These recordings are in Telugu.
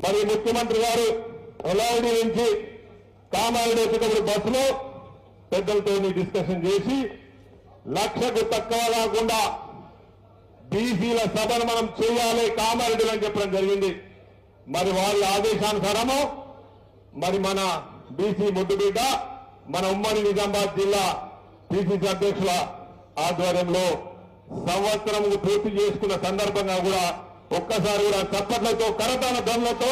మరి ముఖ్యమంత్రి గారు ఒలావడి నుంచి కామారెడ్డి వచ్చేటప్పుడు బస్సులో పెద్దలతో డిస్కషన్ చేసి 1,00,000కు తక్కువ కాకుండా బీసీల సభను మనం చేయాలి కామారెడ్డిలో అని చెప్పడం జరిగింది. మరి వాళ్ళ ఆదేశానుసారము మరి మన బీసీ ముద్దుబిడ్డ మన ఉమ్మడి నిజామాబాద్ జిల్లా పిసిసి అధ్యక్షుల ఆధ్వర్యంలో సంవత్సరం పూర్తి చేసుకున్న సందర్భంగా కూడా ఒక్కసారి కూడా చప్పట్లతో కరతాళ ధ్వనులతో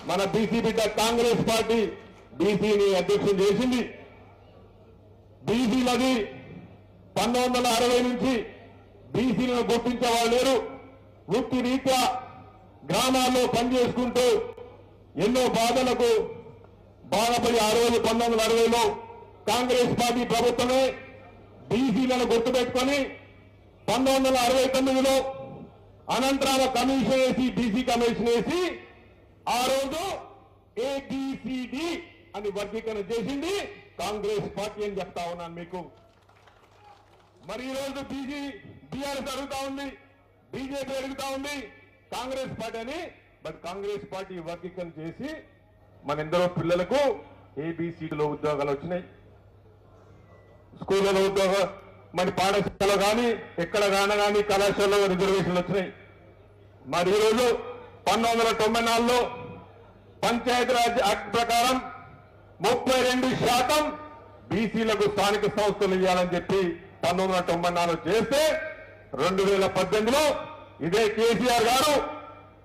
మన బీసీ బిడ్డ కాంగ్రెస్ పార్టీ బీసీని అధ్యక్షులు చేసింది. బీసీలది 1960 నుంచి బీసీలను గుర్తించే వాళ్ళు లేరు. వృత్తి రీత్యా గ్రామాల్లో పనిచేసుకుంటూ ఎన్నో బాధలకు బాధపడి ఆ రోజు 1960లో కాంగ్రెస్ పార్టీ ప్రభుత్వమే బీసీలను గుర్తుపెట్టుకొని 1969లో అనంతరాల కమిషన్ వేసి బీసీ కమిషన్ వేసి ఆ రోజు ఏబిసిడి అని వర్గీకరణ చేసింది కాంగ్రెస్ పార్టీ అని చెప్తా ఉన్నాను మీకు. మరి ఈ రోజు బీఆర్ఎస్ అడుగుతా ఉంది, బీజేపీ అడుగుతా ఉంది కాంగ్రెస్ పార్టీ అని. బట్ కాంగ్రెస్ పార్టీ వర్గీకరణ చేసి మన ఎందరో పిల్లలకు ఏబిసిడిలో ఉద్యోగాలు వచ్చినాయి. స్కూళ్ళలో ఉద్యోగం, మరి పాఠశాలలో కానీ ఎక్కడ కానీ కళాశాలలో రిజర్వేషన్లు వచ్చినాయి. మరి ఈరోజు 1994లో పంచాయతీరాజ్ యాక్ట్ ప్రకారం 32% బీసీలకు స్థానిక సంస్థలు ఇవ్వాలని చెప్పి 1994 చేస్తే 2018లో ఇదే కేసీఆర్ గారు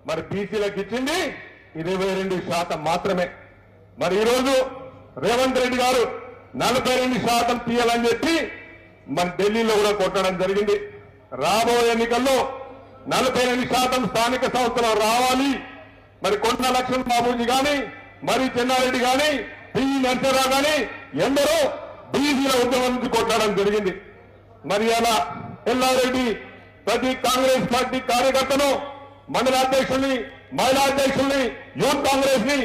మరి బీసీలకు ఇచ్చింది 22% మాత్రమే. మరి ఈరోజు రేవంత్ రెడ్డి గారు 42% తీయాలని చెప్పి మన ఢిల్లీలో కూడా కొట్టడం జరిగింది. రాబోయే ఎన్నికల్లో 42% స్థానిక సంస్థలు రావాలి. మరి కొండ లక్ష్మణ్ బాబుజీ కానీ, మరి చెన్నారెడ్డి కానీ, పివి నరసింహరావు కానీ ఎందరో బీసీల ఉద్యమం నుంచి కొట్టడం జరిగింది. మరి అలా ఎల్లారెడ్డి ప్రతి కాంగ్రెస్ పార్టీ కార్యకర్తను, మండల అధ్యక్షుల్ని, మహిళా అధ్యక్షుల్ని, యూత్ కాంగ్రెస్ ని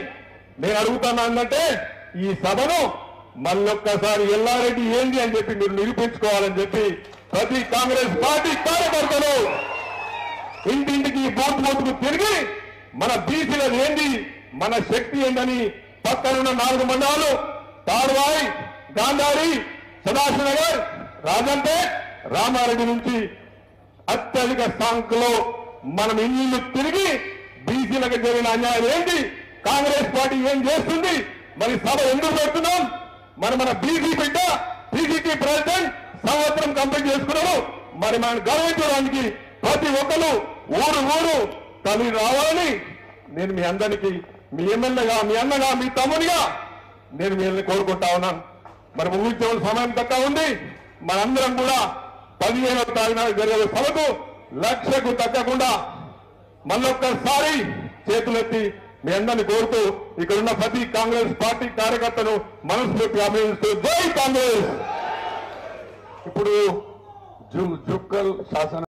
నేను అడుగుతానంటే ఈ సభను మళ్ళొక్కసారి ఎల్లారెడ్డి ఏంది అని చెప్పి మీరు నిరూపించుకోవాలని చెప్పి ప్రతి కాంగ్రెస్ పార్టీ కార్యకర్తలు ఇంటింటికి బూత్కు తిరిగి మన బీసీలది ఏంది, మన శక్తి ఏందని పక్కనున్న 4 మండలాలు తాడ్వాయి, గాంధారి, సదాశివనగర్, రాజంపేట్, రామారెడ్డి నుంచి అత్యధిక సంఖ్యలో మనం ఇల్లు తిరిగి బీసీలకు జరిగిన అన్యాయం ఏంటి, కాంగ్రెస్ పార్టీ ఏం చేస్తుంది, మరి సభ ఎందుకు పెడుతున్నాం, మన బీసీ బిడ్డ బీసీసీ ప్రెసిడెంట్ సంవత్సరం కంప్లీట్ చేసుకున్నాము. మరి మనం గౌరవించడానికి ప్రతి ఒక్కరు ఊరు తల్లి రావాలని నేను మీ అందరికీ, మీ ఎమ్మెల్యేగా, మీ అన్నగా, మీ తమ్మునిగా నేను వీళ్ళని కోరుకుంటా ఉన్నాను. మరి ముగించే సమయం తక్కువ ఉంది. మనందరం కూడా 15వ తారీఖున జరిగే సభకు 1,00,000కు తగ్గకుండా మళ్ళొక్కసారి చేతులెత్తి మీ అందరినీ కోరుతూ ఇక్కడున్న ప్రతి కాంగ్రెస్ పార్టీ కార్యకర్తను మనస్ఫూర్తిగా అభినందిస్తూ జై కాంగ్రెస్. ఇప్పుడు జుక్కల్ శాసన